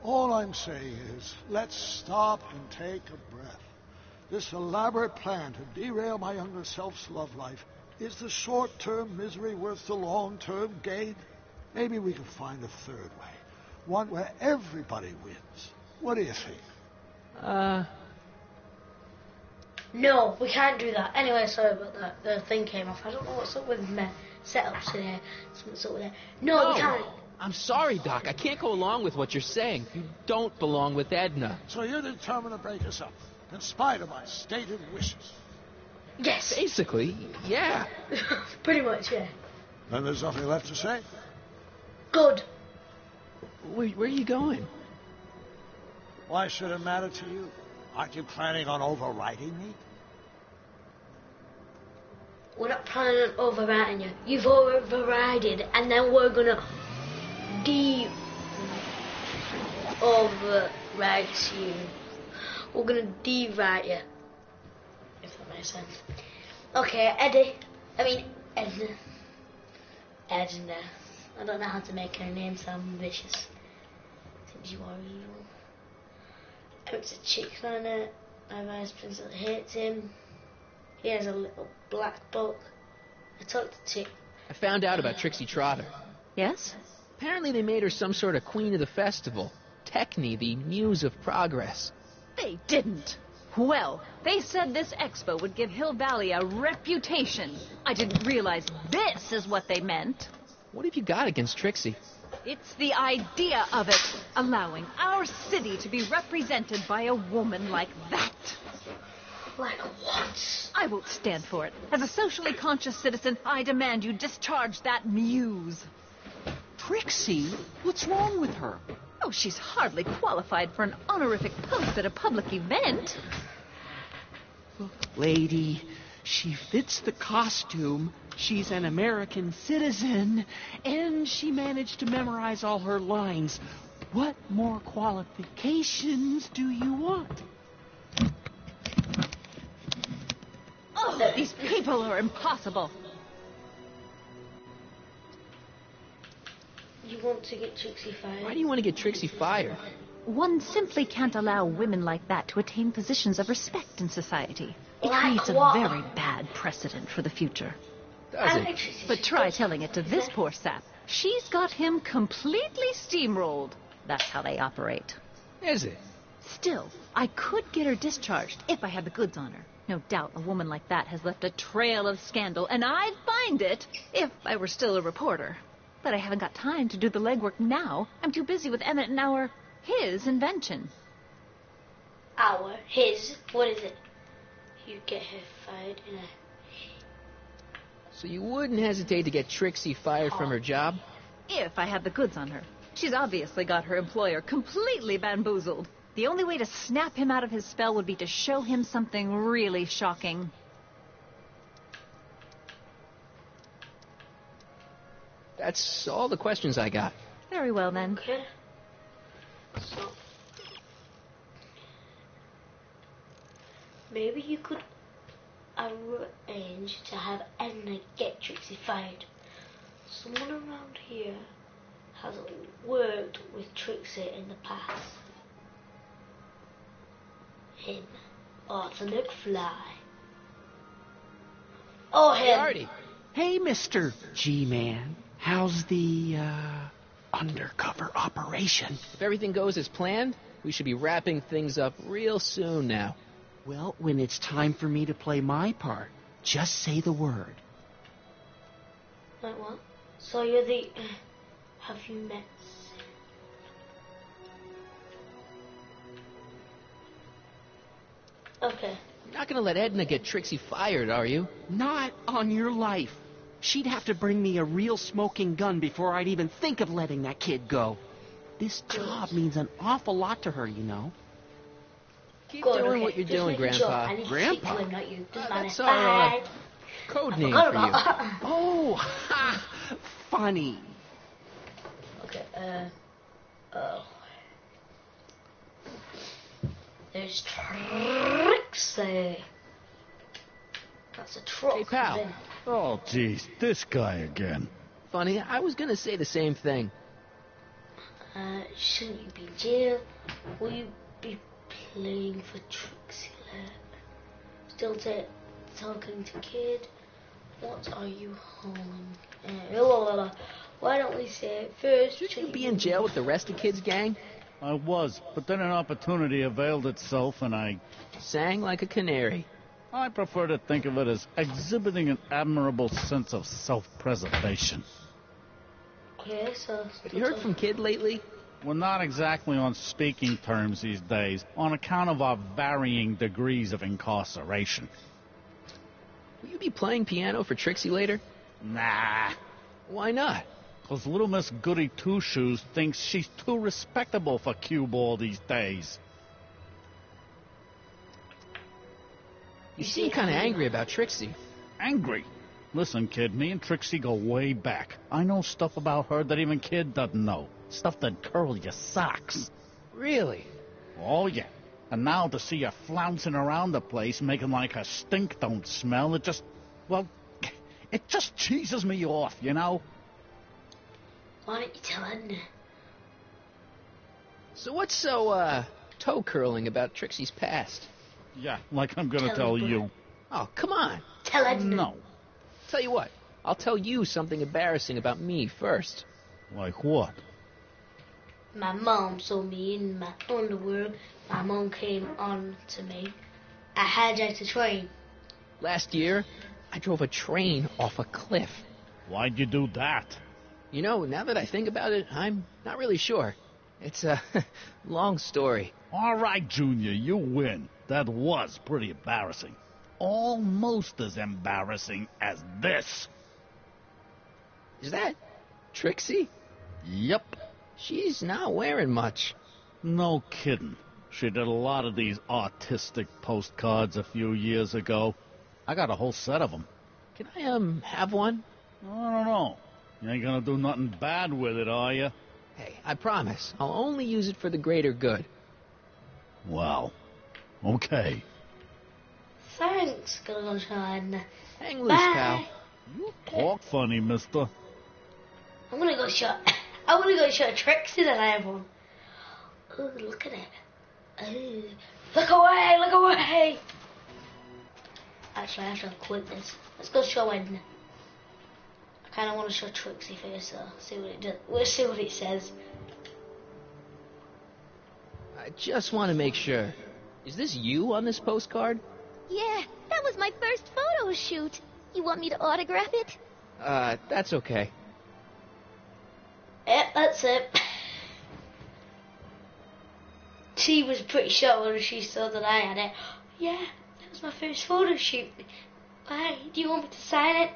All I'm saying is, let's stop and take a breath. This elaborate plan to derail my younger self's love life, is the short-term misery worth the long-term gain? Maybe we can find a third way. One where everybody wins. What do you think? No, we can't do that. Anyway, sorry about that. The thing came off. I don't know what's up with my setups today. Something's up with it. No, we can't. I'm sorry, Doc. I can't go along with what you're saying. You don't belong with Edna. So you're determined to break us up, in spite of my stated wishes? Yes. Basically, yeah. Pretty much, yeah. Then there's nothing left to say? Good. Where are you going? Why should it matter to you? Aren't you planning on overriding me? We're not planning on overriding you. You've overrided, and then we're gonna override you. We're gonna de-write you. If that makes sense. Okay, Edna. Edna. I don't know how to make her name sound vicious. Since you are evil. It's a chick planet. My vice principal hates him. He has a little black book. I talked to Chick. I found out about Trixie Trotter. Yes? Apparently they made her some sort of queen of the festival. Techne, the muse of progress. They didn't. Well, they said this expo would give Hill Valley a reputation. I didn't realize this is what they meant. What have you got against Trixie? It's the idea of it, allowing our city to be represented by a woman like that. Like what? I won't stand for it. As a socially conscious citizen, I demand you discharge that muse. Trixie? What's wrong with her? Oh, she's hardly qualified for an honorific post at a public event. Look, lady, she fits the costume. She's an American citizen, and she managed to memorize all her lines. What more qualifications do you want? Oh, these people are impossible. You want to get Trixie fired? Why do you want to get Trixie fired? One simply can't allow women like that to attain positions of respect in society. It Like creates a what? very bad precedent for the future. Does it? But try telling it to this poor sap. She's got him completely steamrolled. That's how they operate. Is it? Still, I could get her discharged if I had the goods on her. No doubt a woman like that has left a trail of scandal, and I'd find it if I were still a reporter. But I haven't got time to do the legwork now. I'm too busy with Emmett and his invention. His? What is it? You get her fired in a... So you wouldn't hesitate to get Trixie fired from her job? If I had the goods on her. She's obviously got her employer completely bamboozled. The only way to snap him out of his spell would be to show him something really shocking. That's all the questions I got. Very well, then. Okay. So... maybe you could arrange to have Edna get Trixie fired. Someone around here has worked with Trixie in the past. Him. Arthur McFly. Oh, him. Artie. Hey, Mr. G-Man. How's the, undercover operation? If everything goes as planned, we should be wrapping things up real soon now. Well, when it's time for me to play my part, just say the word. Like what? So you're the... have you met... Okay. You're not going to let Edna get Trixie fired, are you? Not on your life. She'd have to bring me a real smoking gun before I'd even think of letting that kid go. This job means an awful lot to her, you know. Keep Good, doing okay. what you're Just doing, making sure. Grandpa. I need to Grandpa? speak to him, not you. Doesn't matter. That's our Bye. code name Forgot for you. about Oh, ha! Funny. Okay, oh. There's Trixie. That's a truck. Hey, pal. Then. Oh, geez, this guy again. Funny, I was going to say the same thing. Shouldn't you be in jail? Will you be playing for Trixie Lab? Still talking to kid? What are you hauling? Why don't we say it first? Shouldn't you be in jail with the rest of Kid's gang? I was, but then an opportunity availed itself and I Sang like a canary. I prefer to think of it as exhibiting an admirable sense of self-preservation. Okay, so... Have you heard from Kid lately? We're not exactly on speaking terms these days, on account of our varying degrees of incarceration. Will you be playing piano for Trixie later? Nah, Why not? 'cause little Miss Goody Two-Shoes thinks she's too respectable for cue ball these days. You seem kind of angry about Trixie. Angry? Listen, kid, me and Trixie go way back. I know stuff about her that even Kid doesn't know. Stuff that curl your socks. Really? Oh, yeah. And now to see her flouncing around the place, making like her stink don't smell, it just cheeses me off, you know? Why don't you tell Edna? So what's so, toe curling about Trixie's past? Yeah, like I'm gonna tell you. Oh, come on. Tell Edna. No. Tell you what, I'll tell you something embarrassing about me first. Like what? My mom saw me in my underwear. My mom came on to me. I hijacked a train. Last year, I drove a train off a cliff. Why'd you do that? You know, now that I think about it, I'm not really sure. It's a long story. All right, Junior, you win. That was pretty embarrassing. Almost as embarrassing as this. Is that Trixie? Yep. She's not wearing much. No kidding. She did a lot of these artistic postcards a few years ago. I got a whole set of them. Can I, have one? I don't know. You ain't gonna do nothing bad with it, are you? Hey, I promise. I'll only use it for the greater good. Well, okay. Thanks, Gonna Edna. Hang loose, Bye. pal. You talk funny, mister. I'm gonna go show Trixie that I have one. Oh, look at it. Oh, look away, look away. Actually, I have to quit this. Let's go show Edna. I kind of want to show Trixie first, though. See what it does. We'll see what it says. I just want to make sure. Is this you on this postcard? Yeah, that was my first photo shoot. You want me to autograph it? That's okay. Yep, that's it. She was pretty shocked when she saw that I had it. Yeah, that was my first photo shoot. Why? Do you want me to sign it?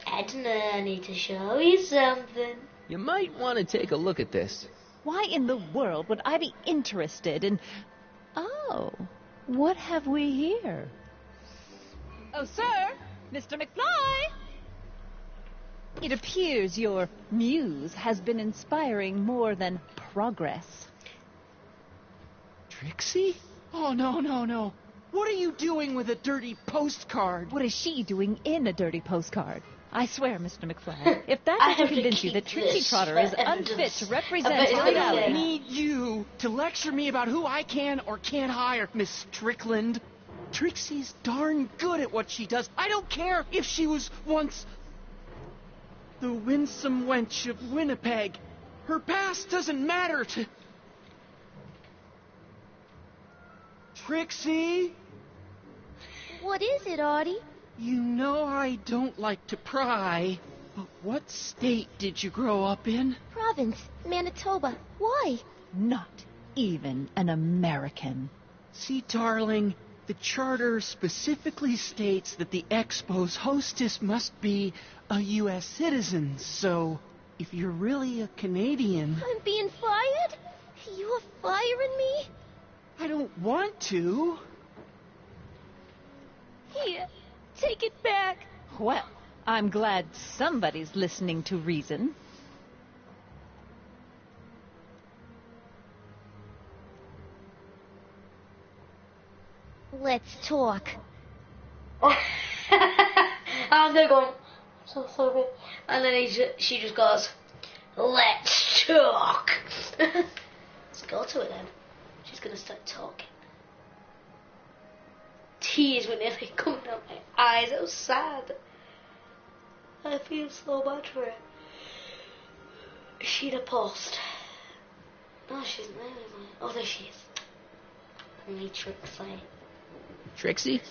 Edna, I need to show you something. You might want to take a look at this. Why in the world would I be interested in... Oh, what have we here? Oh, sir! Mr. McFly! It appears your muse has been inspiring more than progress. Trixie? Oh, no. What are you doing with a dirty postcard? What is she doing in a dirty postcard? I swear, Mr. McFly, if that I doesn't have to convince you keep that Trixie this Trotter is for unfit evidence. to represent I bet High it's gonna Valley... say- Need you to lecture me about who I can or can't hire, Miss Strickland. Trixie's darn good at what she does. I don't care if she was once the winsome wench of Winnipeg. Her past doesn't matter to... Trixie? What is it, Artie? You know I don't like to pry, but what state did you grow up in? Province, Manitoba. Why? Not even an American. See, darling, the charter specifically states that the Expo's hostess must be a U.S. citizen, so if you're really a Canadian... I'm being fired? You are firing me? I don't want to. Here, take it back. Well, I'm glad somebody's listening to reason. Let's talk. I'm there going, so sorry. And then she just goes, let's talk. Let's go to it then. She's gonna start talking. Tears were nearly coming out my eyes. It was sad. I feel so bad for her. Is she in a post? No, she's not. Oh, there she is. Only Trixie. Trixie?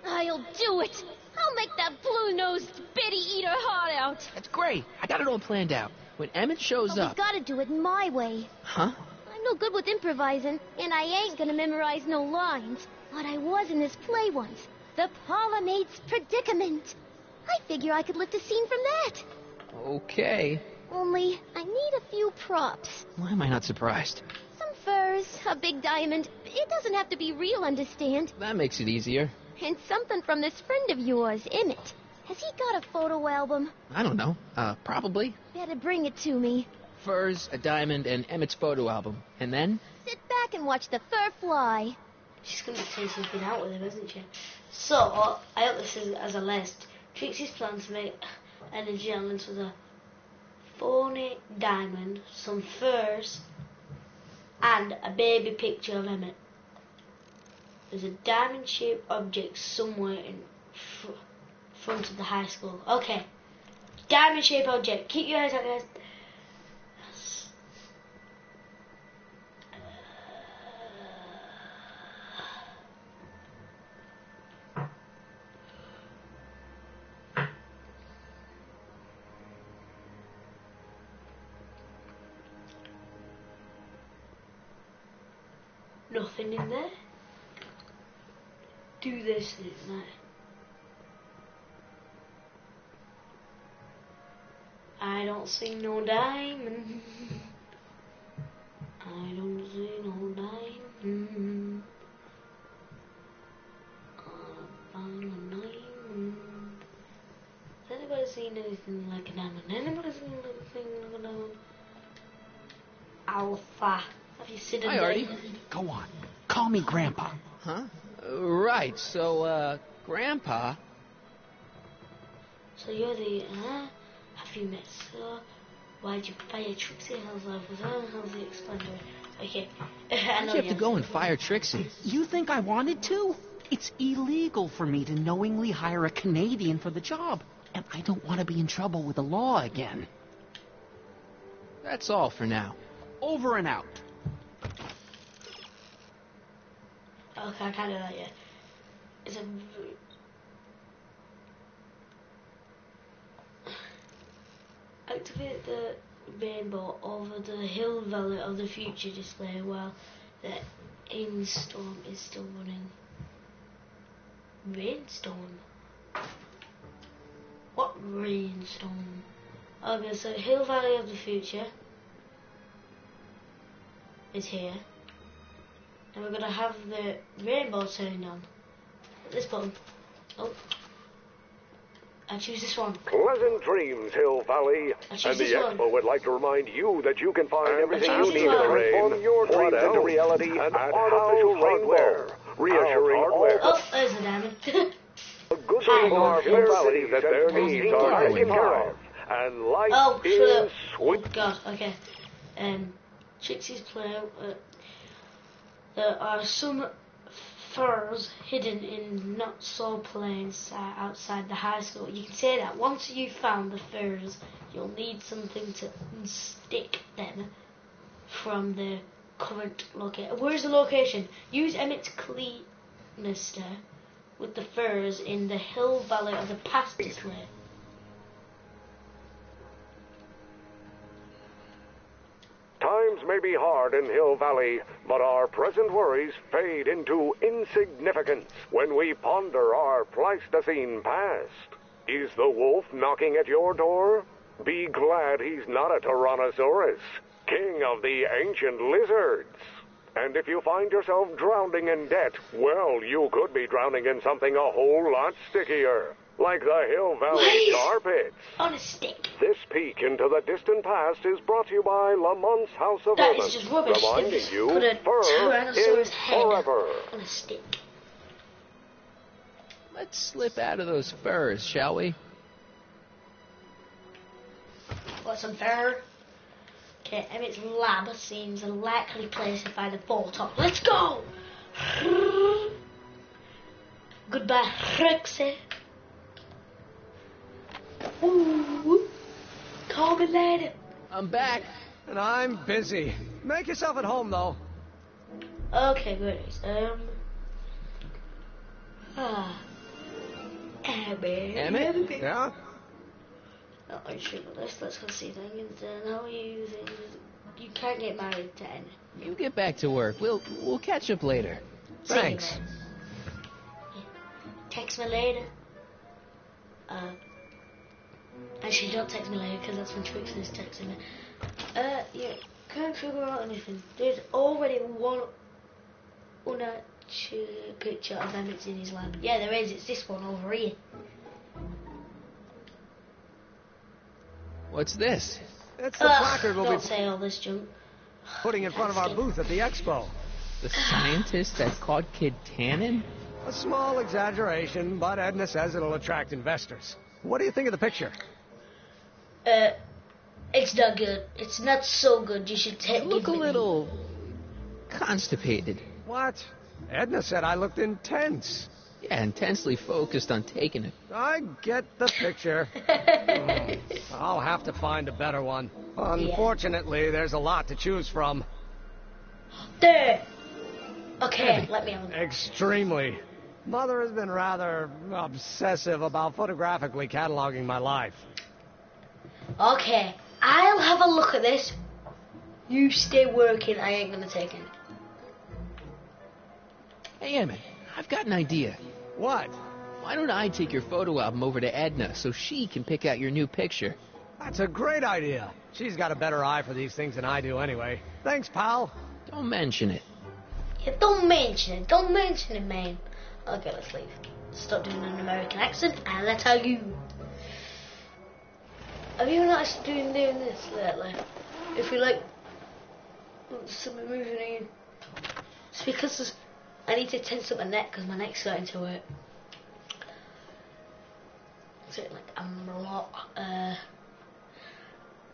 I'll do it. I'll make that blue-nosed bitty eat her heart out. That's great. I got it all planned out. When Emmett shows But we up... gotta do it my way. Huh? I'm no good with improvising, and I ain't gonna memorize no lines. But I was in this play once. The Parliamate's Predicament. I figure I could lift a scene from that. Okay. Only, I need a few props. Why am I not surprised? Some furs, a big diamond. It doesn't have to be real, understand? That makes it easier. And something from this friend of yours, Emmett. Has he got a photo album? I don't know. Probably. Better bring it to me. Furs, a diamond, and Emmett's photo album. And then? Sit back and watch the fur fly. She's going to say she's been out with him, isn't she? So, I hope this is as a list. Trixie's plan to make energy elements with a phony diamond, some furs, and a baby picture of Emmett. There's a diamond-shaped object somewhere in front of the high school. Okay. Diamond-shaped object. Keep your eyes out, guys. Nothing in there. Do this in there. I don't see no diamond. I don't see no diamond. Found a diamond. Has anybody seen anything like a diamond? Anybody seen anything like a diamond? Alpha. Have you seen a Hi, Artie. diamond? Go on. Call me Grandpa. Huh? Right, so, Grandpa... So you're the, have you met Sir? Why'd you fire Trixie? How's life with her? How's the explainer? Okay. I Why'd know you have to go and fire Trixie? You think I wanted to? It's illegal for me to knowingly hire a Canadian for the job. And I don't want to be in trouble with the law again. That's all for now. Over and out. Okay, I can't do that yet. It's a... Activate the rainbow over the hill valley of the future display while the rainstorm is still running. Rainstorm? What rainstorm? Okay, so hill valley of the future is here. And we're going to have the rainbow turned on. This button. Oh. I choose this one. Pleasant dreams, Hill Valley. And the Expo would like to remind you that you can find everything you need to transform your dreams into reality and artificial hardware. Reassuring hardware. Oh, there's the diamond. A good thing our Hill Valley that their needs are taken care of. And life is sweet. Oh, God, okay. Trixie's play. There are some furs hidden in not-so-plains outside the high school. You can say that. Once you've found the furs, you'll need something to stick them from the current location. Where's the location? Use Emmett's canister with the furs in the hill valley of the past display. Times may be hard in Hill Valley, but our present worries fade into insignificance when we ponder our Pleistocene past. Is the wolf knocking at your door? Be glad he's not a Tyrannosaurus, king of the ancient lizards. And if you find yourself drowning in debt, well, you could be drowning in something a whole lot stickier. Like the Hill Valley tar pits. On a stick. This peek into the distant past is brought to you by Lamont's House of That Vermin, is just rubbish. reminding you Put a fur Tyrannosaurus is head forever. on a stick. Let's slip out of those furs, shall we? Want some fur? Okay, Emmett's lab seems a likely place to find a photo. Let's go! Goodbye, Rexy. Ooh, call me later. I'm back. And I'm busy. Make yourself at home, though. Okay, good. Emmett? Yeah? Oh, I should let's go see things. How are you? You can't get married to Anna. You get back to work. We'll catch up later. See you, Thanks. man. Yeah. Text me later. Actually, don't text me later because that's when Trixie's texting me. Yeah, can't figure out anything. There's already one picture of Emmett's in his lab. Yeah, there is. It's this one over here. What's this? It's the placard we'll Don't be say all this junk. putting in front of our booth at the expo. The scientist that caught Kid Tannen? A small exaggeration, but Edna says it'll attract investors. What do you think of the picture? It's not good. It's not so good. You should take. You look a little constipated. What? Edna said I looked intense. Yeah, intensely focused on taking it. I get the picture. I'll have to find a better one. Unfortunately, there's a lot to choose from. There. Okay, let me on. Extremely. Mother has been rather obsessive about photographically cataloging my life. Okay, I'll have a look at this. You stay working. I ain't gonna take it. Hey, Emmett, I've got an idea. What? Why don't I take your photo album over to Edna so she can pick out your new picture? That's a great idea. She's got a better eye for these things than I do anyway. Thanks, pal. Don't mention it. Yeah, don't mention it. Don't mention it, man. Okay, let's leave. Stop doing an American accent and let's argue. Have you noticed doing this lately? If we like something moving in, it's because I need to tense up my neck because my neck's starting to hurt. So like I'm a lot.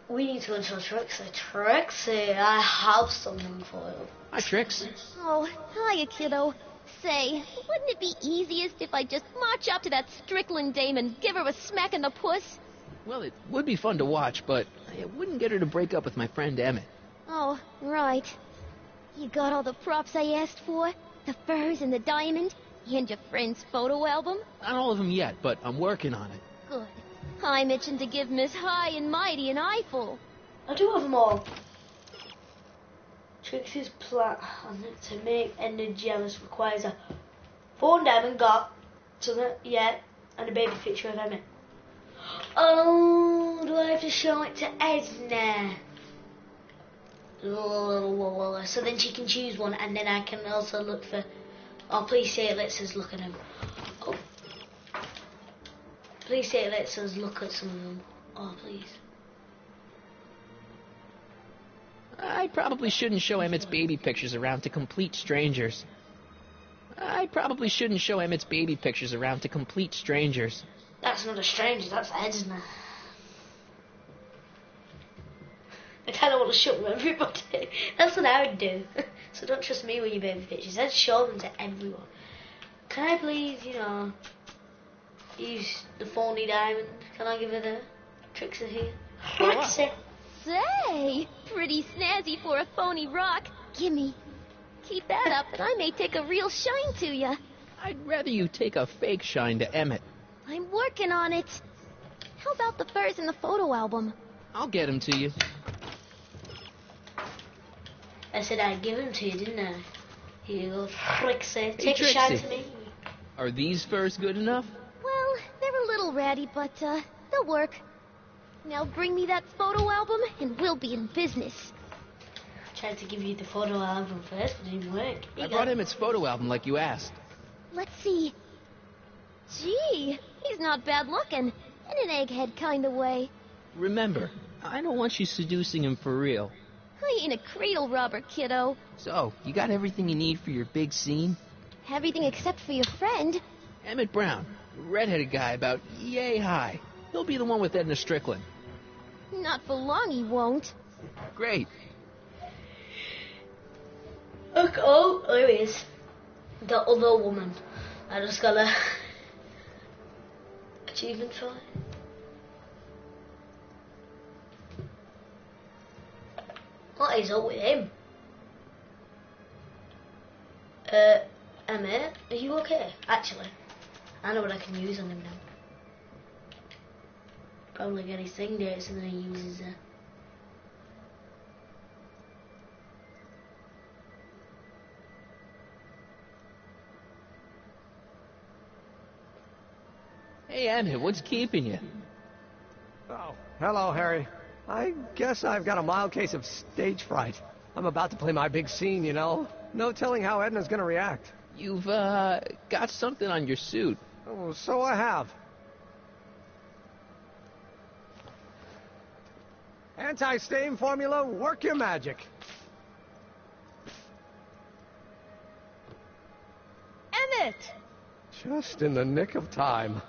We need to go to Trixie. Trixie, I have something for you. Hi, Trix. Oh, hiya, kiddo. Say, wouldn't it be easiest if I just march up to that Strickland dame and give her a smack in the puss? Well, it would be fun to watch, but it wouldn't get her to break up with my friend Emmett. Oh, right. You got all the props I asked for? The furs and the diamond? And your friend's photo album? Not all of them yet, but I'm working on it. Good. I'm itching to give Miss High and Mighty an eyeful. I do have them all. Trixie's plan to make Edna jealous requires a phone diamond got something yet and a baby picture of Emmett. Oh, do I have to show it to Edna? So then she can choose one, and then I can also look for. Oh, please say it lets us look at them. Oh, please say it lets us look at some of them. Oh, please. I probably shouldn't show Emmett's baby pictures around to complete strangers. That's not a stranger, that's Edna. I kind of want to show everybody. That's what I would do. So don't trust me with your baby pictures. I'd show them to everyone. Can I please, use the phony diamond? Can I give her the Trixie here? Trixie. Say, pretty snazzy for a phony rock. Gimme. Keep that up and I may take a real shine to ya. I'd rather you take a fake shine to Emmett. I'm working on it. How about the furs in the photo album? I'll get him to you. I said I'd give them to you, didn't I? Here you go, Trixie. Hey, Take a shine Trixie. to me. Are these furs good enough? Well, they're a little ratty, but they'll work. Now bring me that photo album and we'll be in business. I tried to give you the photo album first, but it didn't work. I brought Emmett's photo album like you asked. Let's see. Gee, he's not bad looking. In an egghead kind of way. Remember, I don't want you seducing him for real. I ain't a cradle robber, kiddo. So, you got everything you need for your big scene? Everything except for your friend. Emmett Brown, redheaded guy about yay high. He'll be the one with Edna Strickland. Not for long he won't. Great. Look, oh, there he is. The other woman. I just got a achievement for it. What is up with him? Emma, are you okay? Actually, I know what I can use on him now. Probably get his thing dates and then he uses it. Hey, Emmett, what's keeping you? Oh, hello, Harry. I guess I've got a mild case of stage fright. I'm about to play my big scene, you know. No telling how Edna's gonna react. You've, got something on your suit. Oh, so I have. Anti-stain formula, work your magic. Emmett! Just in the nick of time.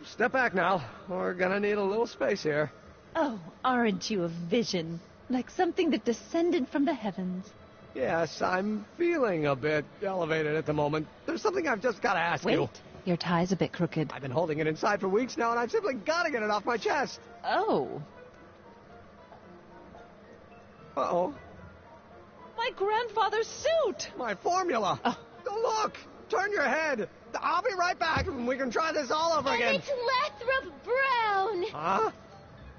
Step back now. We're gonna need a little space here. Oh, aren't you a vision? Like something that descended from the heavens. Yes, I'm feeling a bit elevated at the moment. There's something I've just got to ask you. Wait, your tie's a bit crooked. I've been holding it inside for weeks now, and I've simply got to get it off my chest. Oh. Uh-oh. My grandfather's suit! My formula. Oh. Look! Turn your head. I'll be right back, and we can try this all over And again. it's Lathrop Brown! Huh?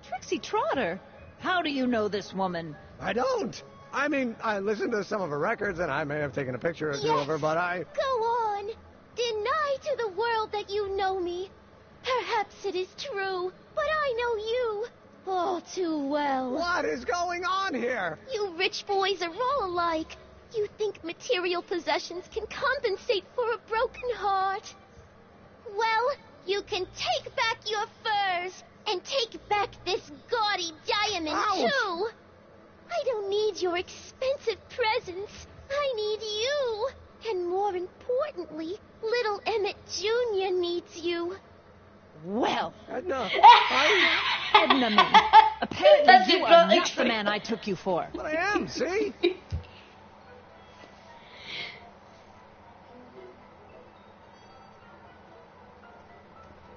Trixie Trotter. How do you know this woman? I don't. I mean, I listened to some of her records, and I may have taken a picture or two of her, but I... Go on. Deny to the world that you know me. Perhaps it is true, but I know you all too well. What is going on here? You rich boys are all alike. You think material possessions can compensate for a broken heart. Well, you can take back your furs and take back this gaudy diamond, Ouch. too. I don't need your expensive presents. I need you. And more importantly, little Emmett Jr. needs you. Well, Edna, Edna me. Apparently That's you it, are not not the explain. man I took you for. But I am, see?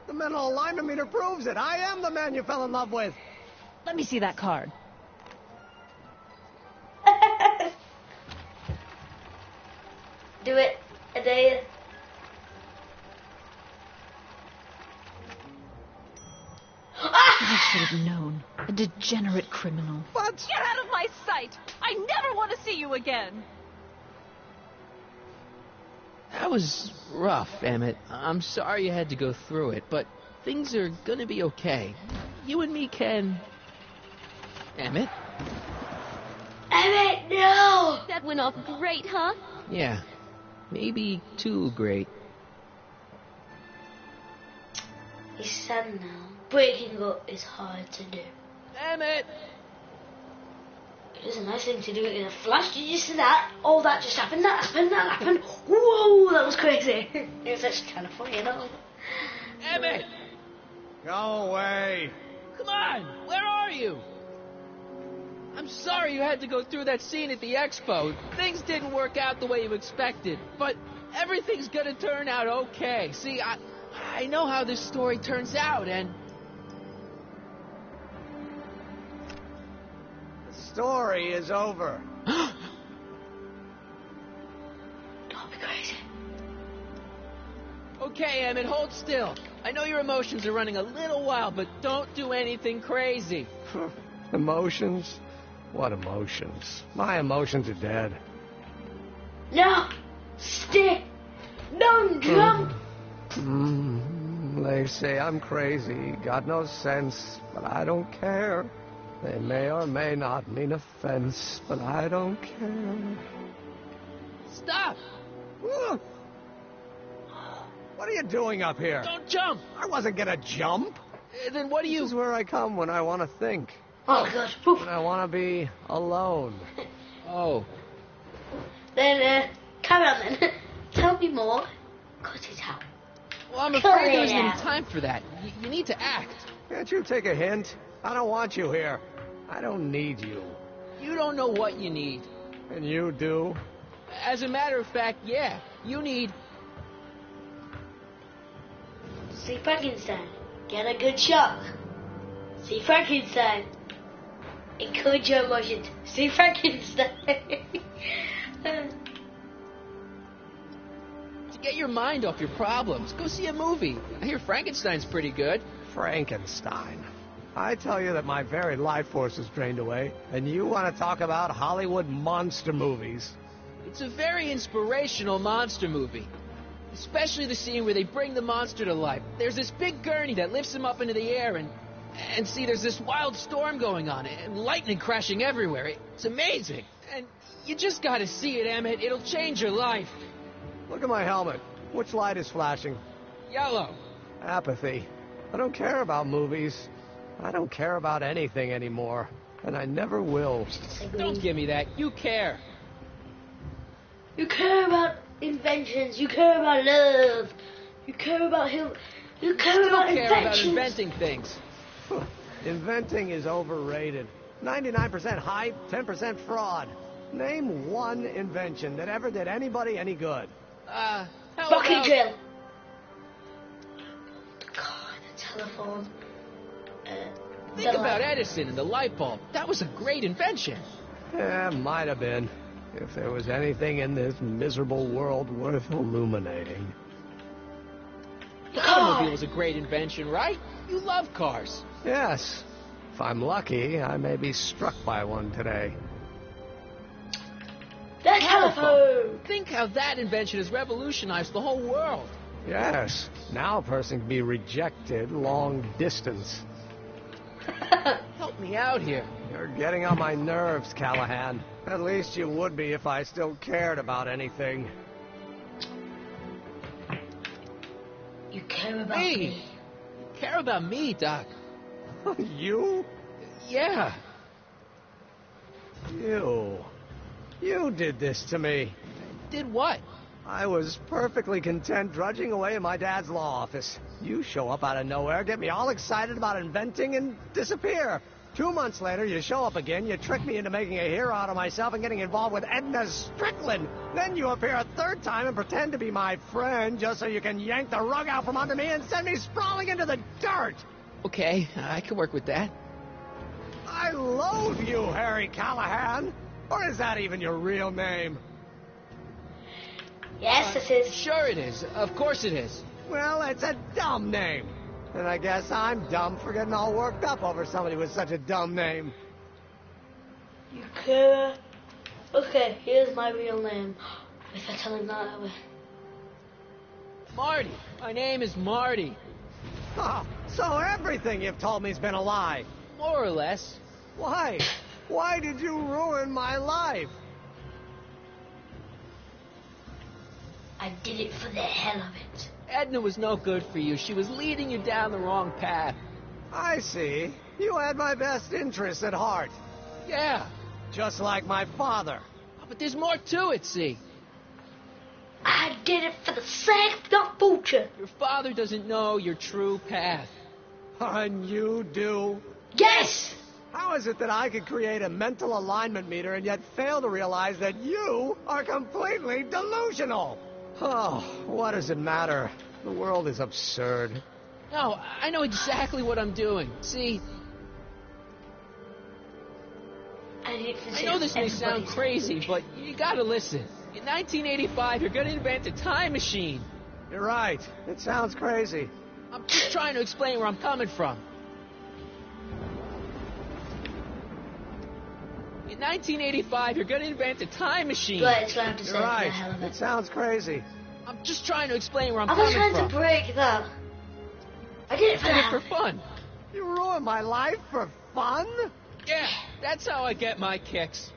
The mental alignment meter proves it. I am the man you fell in love with. Let me see that card. Do it, Adea. I should have known. A degenerate criminal. But... Get out of my sight! I never want to see you again! That was rough, Emmett. I'm sorry you had to go through it, but things are gonna be okay. You and me can... Emmett? Emmett, no! That went off great, huh? Yeah. Maybe too great. He's sad now. Breaking up is hard to do. Emmett! It is a nice thing to do in a flash. Did you see that? Oh, that just happened. That happened. Whoa, that was crazy. It was actually kind of funny, you know. Emmett! Go away. Come on! Where are you? I'm sorry you had to go through that scene at the expo. Things didn't work out the way you expected, but everything's gonna turn out okay. See, I know how this story turns out, and... The story is over. Don't be crazy. Okay, Emmett, hold still. I know your emotions are running a little wild, but don't do anything crazy. Emotions? What emotions? My emotions are dead. No! Stay! Don't jump! They say I'm crazy, got no sense, but I don't care. They may or may not mean offense, but I don't care. Stop! What are you doing up here? Don't jump! I wasn't gonna jump. Then what do This you... is where I come when I want to think. Oh my god. When I want to be alone. Oh. Then, carry on then. Tell me more. Cut it out. Well, I'm Cut afraid there it isn't any out. time for that. You need to act. Can't you take a hint? I don't want you here. I don't need you. You don't know what you need. And you do? As a matter of fact, yeah, you need... See Frankenstein. Get a good shot. See Frankenstein. Encourage your emotions. See Frankenstein. To get your mind off your problems, go see a movie. I hear Frankenstein's pretty good. Frankenstein. I tell you that my very life force is drained away, and you want to talk about Hollywood monster movies. It's a very inspirational monster movie. Especially the scene where they bring the monster to life. There's this big gurney that lifts him up into the air, and see, there's this wild storm going on, and lightning crashing everywhere. It's amazing. And you just gotta see it, Emmett. It'll change your life. Look at my helmet. Which light is flashing? Yellow. Apathy. I don't care about movies. I don't care about anything anymore. And I never will. Don't give me that. You care. You care about inventions. You care about love. You care about him. You care about inventions. About inventing things. Inventing is overrated. 99% hype, 10% fraud. Name one invention that ever did anybody any good. Bucket drill. God, the telephone. Think about Edison and the light bulb. That was a great invention. Yeah, might have been. If there was anything in this miserable world worth illuminating. The automobile was a great invention, right? You love cars. Yes. If I'm lucky, I may be struck by one today. The telephone! Think how that invention has revolutionized the whole world. Yes. Now a person can be rejected long distance. Help me out here. You're getting on my nerves, Callahan. At least you would be if I still cared about anything. You care about me. You care about me, Doc. You? Yeah. You did this to me. Did what? I was perfectly content drudging away in my dad's law office. You show up out of nowhere, get me all excited about inventing, and disappear. 2 months later, you show up again, you trick me into making a hero out of myself and getting involved with Edna Strickland. Then you appear a third time and pretend to be my friend just so you can yank the rug out from under me and send me sprawling into the dirt. Okay, I can work with that. I loathe you, Harry Callahan. Or is that even your real name? Yes, it is. Sure it is. Of course it is. Well, it's a dumb name. And I guess I'm dumb for getting all worked up over somebody with such a dumb name. You care? Okay, here's my real name. If I tell him that way. Marty. My name is Marty. Oh, so everything you've told me's been a lie. More or less. Why? Why did you ruin my life? I did it for the hell of it. Edna was no good for you. She was leading you down the wrong path. I see. You had my best interests at heart. Yeah. Just like my father. Oh, but there's more to it, see. I did it for the sake of the future. Your father doesn't know your true path. And you do? Yes! How is it that I could create a mental alignment meter and yet fail to realize that you are completely delusional? Oh, what does it matter? The world is absurd. No, I know exactly what I'm doing. See, I know this may sound crazy, but you gotta listen. In 1985, you're gonna invent a time machine. You're right. It sounds crazy. I'm just trying to explain where I'm coming from. In 1985, you're gonna invent a time machine. But it's allowed to say You're right. the hell of it. It sounds crazy. I'm just trying to explain where I'm I was coming trying from. to break that. I did it for I did that. it for fun. You ruined my life for fun? Yeah, that's how I get my kicks.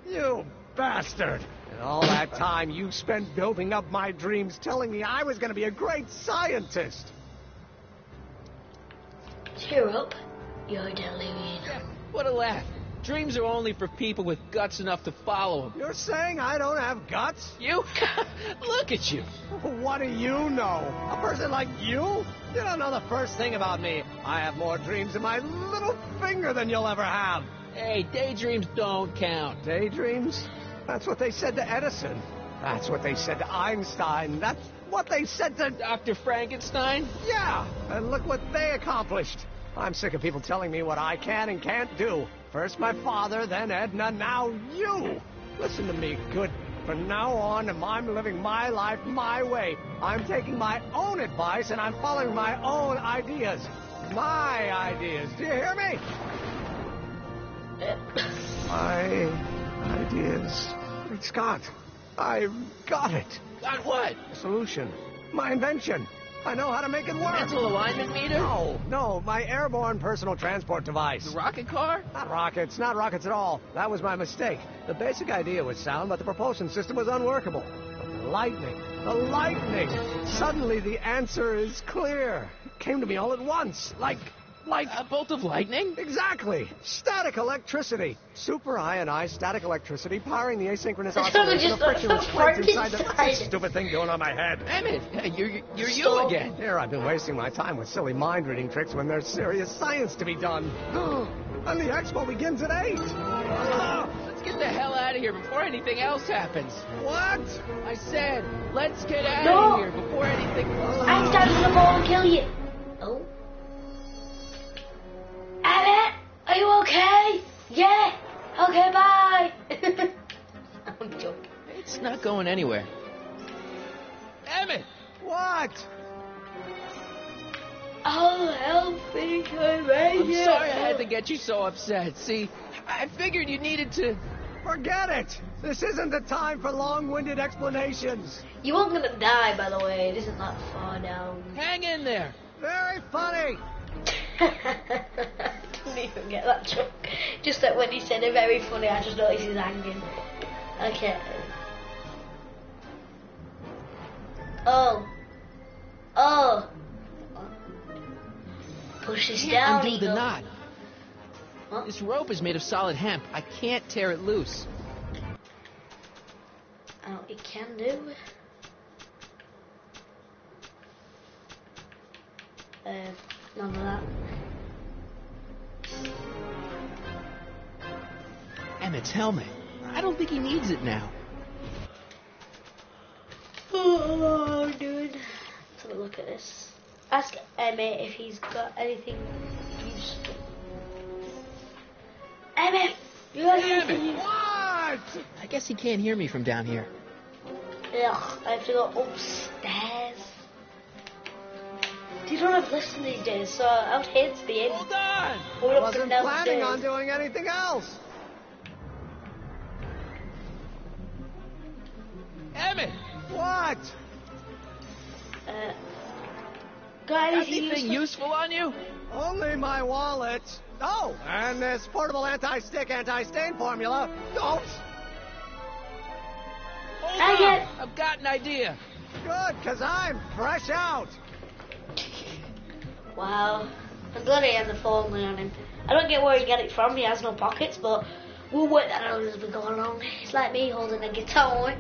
You bastard. And all that time you spent building up my dreams, telling me I was going to be a great scientist. Cheer up. You're delirious. Yeah, what a laugh. Dreams are only for people with guts enough to follow them. You're saying I don't have guts? You? Look at you. What do you know? A person like you? You don't know the first thing about me. I have more dreams in my little finger than you'll ever have. Hey, daydreams don't count. Daydreams? That's what they said to Edison. That's what they said to Einstein. That's what they said to... Dr. Frankenstein? Yeah, and look what they accomplished. I'm sick of people telling me what I can and can't do. First my father, then Edna, now you. Listen to me, good. From now on, I'm living my life my way. I'm taking my own advice, and I'm following my own ideas. My ideas. Do you hear me? My ideas. Great Scott. I've got it. Got what? Solution. My invention. I know how to make it work. Mental alignment meter? No, my airborne personal transport device. The rocket car? Not rockets at all. That was my mistake. The basic idea was sound, but the propulsion system was unworkable. But the lightning. Suddenly the answer is clear. It came to me all at once, like a bolt of lightning? Exactly. Static electricity. Super ionized static electricity powering the asynchronous It's probably oscillation of just frictionless plates inside the... What's Frankenstein. this stupid thing doing on my head? Emmett, you're you again. Here, I've been wasting my time with silly mind-reading tricks when there's serious science to be done. And the expo begins at 8. Let's get the hell out of here before anything else happens. What? I said, let's get out No. of here before anything... Einstein's gonna fall and kill you. Oh. Emmett, are you okay? Yeah. Okay, bye. I'm joking. It's not going anywhere. Emmett! What? Oh, help me, I'm sorry I had to get you so upset. See, I figured you needed to... Forget it. This isn't the time for long-winded explanations. You weren't gonna die, by the way. It isn't that far down. Hang in there. Very funny. I didn't even get that joke. Just that when he said it, very funny, I just noticed he's hanging. Okay. Oh. Push this down, Undo the Eagle. knot. What? This rope is made of solid hemp. I can't tear it loose. Oh, it can do. None of that. Emmett's helmet. I don't think he needs it now. Oh, dude. Let's have a look at this. Ask Emmett if he's got anything useful. Emmett! You got anything Emmett! useful? What? I guess he can't hear me from down here. Ugh, I have to go upstairs. You don't have listen these days, so out here to the end. Hold on! Going I up wasn't and down planning stairs. on doing anything else. Emmett! What? Got Anything anything useful on you? Only my wallet. Oh, and this portable anti-stick, anti-stain formula. Don't. Hold I on! get- I've got an idea. Good, because I'm fresh out. Wow. I'm glad he has a formula on him. I don't get where he got it from. He has no pockets, but we'll work that out as we go along. It's like me holding a guitar.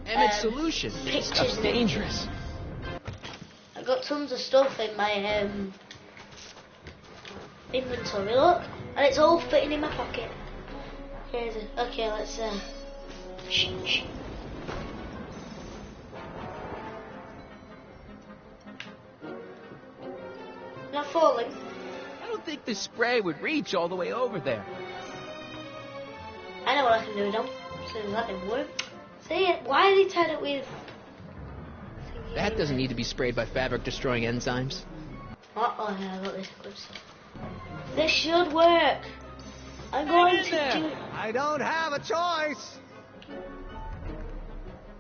Emmett's solution. Pictures Stuff's in it. dangerous. I've got tons of stuff in my inventory, look. And it's all fitting in my pocket. Here's it. Okay, let's shh. Not falling. I don't think the spray would reach all the way over there. I know what I can do, Dom. So that didn't work. See it? Why did he tie it with... That doesn't need to be sprayed by fabric-destroying enzymes. Uh-oh, yeah, I got this good stuff. This should work. I'm going to do it. I don't have a choice.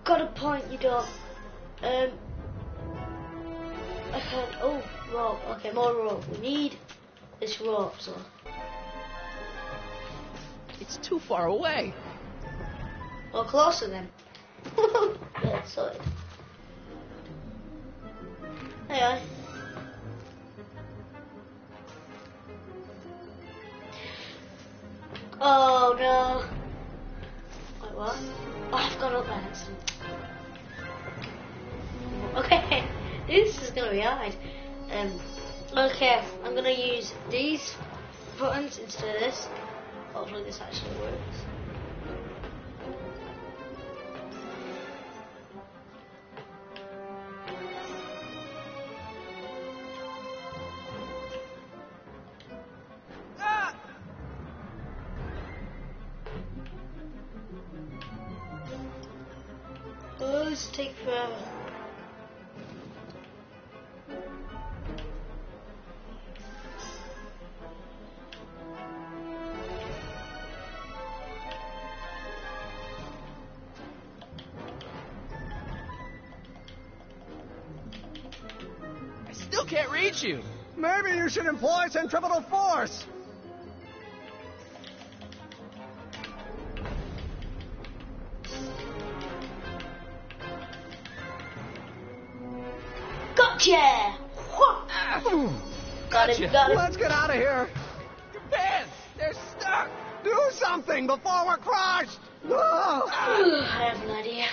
Got a point, you don't. I can't... Oh, rope. Okay, more rope. We need this rope, so... It's too far away. Or closer then. Yeah, sorted. Anyway. Oh no. Wait, what? Oh, I've gone up by accident. Okay, this is gonna be hard. Okay, I'm gonna use these buttons instead of this. Hopefully this actually works. Oh, this will take forever. I still can't reach you. Maybe you should employ centripetal force. Gotcha! Got it, got it. Let's get out of here. Your pants, they're stuck. Do something before we're crushed. I have an idea.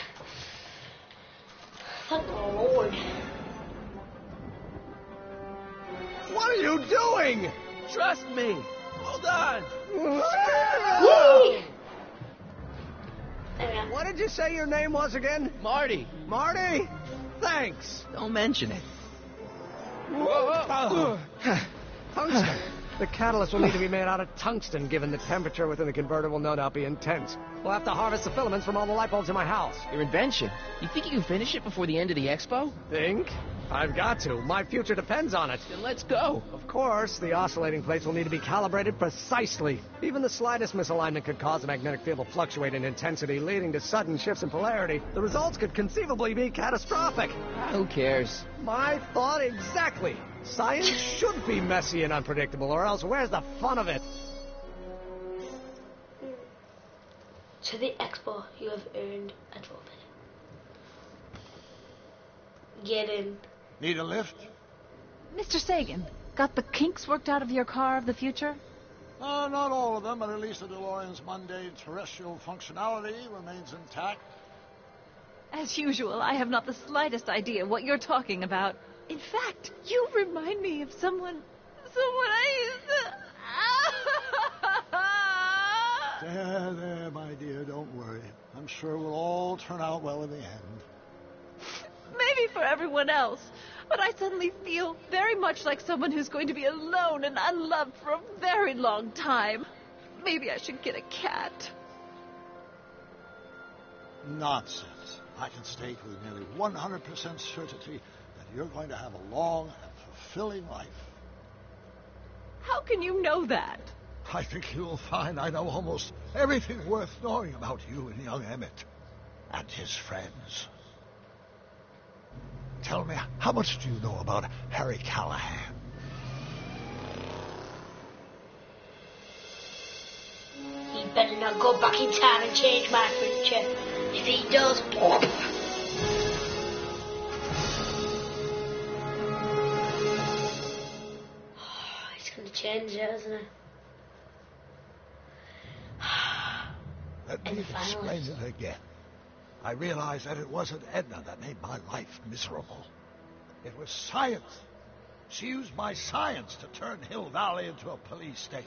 Thank the Lord. What are you doing? Trust me. Hold on. Whee! There we go. What did you say your name was again? Marty. Marty? Thanks. Don't mention it. Whoa. Tungsten. The catalyst will need to be made out of tungsten, given the temperature within the converter will no doubt be intense. We'll have to harvest the filaments from all the light bulbs in my house. Your invention. You think you can finish it before the end of the expo? Think? I've got to. My future depends on it. Then let's go. Of course, the oscillating plates will need to be calibrated precisely. Even the slightest misalignment could cause the magnetic field to fluctuate in intensity, leading to sudden shifts in polarity. The results could conceivably be catastrophic. Who cares? My thought exactly. Science should be messy and unpredictable, or else where's the fun of it? To the expo, you have earned a trophy. Get in. Need a lift? Mr. Sagan, got the kinks worked out of your car of the future? Not all of them, but at least the DeLorean's mundane terrestrial functionality remains intact. As usual, I have not the slightest idea what you're talking about. In fact, you remind me of someone I used to... There, my dear, don't worry. I'm sure we'll all turn out well in the end. Maybe for everyone else, but I suddenly feel very much like someone who's going to be alone and unloved for a very long time. Maybe I should get a cat. Nonsense. I can state with nearly 100% certainty that you're going to have a long and fulfilling life. How can you know that? I think you'll find I know almost everything worth knowing about you and young Emmett and his friends. Tell me, how much do you know about Harry Callahan? He better not go back in time and change my future. If he does... He's going to change it, isn't he? Let me explain it again. I realized that it wasn't Edna that made my life miserable. It was science. She used my science to turn Hill Valley into a police state.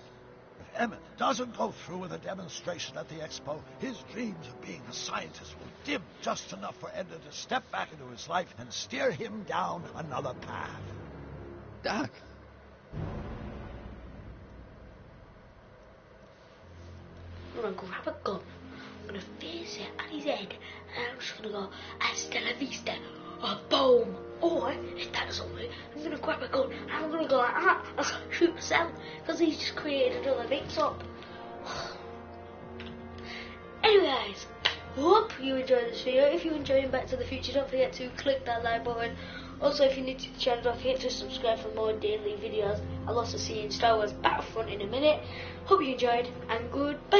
If Emmett doesn't go through with a demonstration at the expo, his dreams of being a scientist will dim just enough for Edna to step back into his life and steer him down another path. Doc. I'm going to grab a gun. I'm going to face it at his head. And I'm just going to go, hasta la vista. Or boom. Or, if that doesn't work, I'm going to grab a gun. And I'm going to go like that. I'm going to shoot myself. Because he's just created another mix-up. Anyways, hope you enjoyed this video. If you enjoyed Back to the Future, don't forget to click that like button. Also, if you're new to the channel, don't forget to subscribe for more daily videos. I'll also see you in Star Wars Battlefront in a minute. Hope you enjoyed, and goodbye.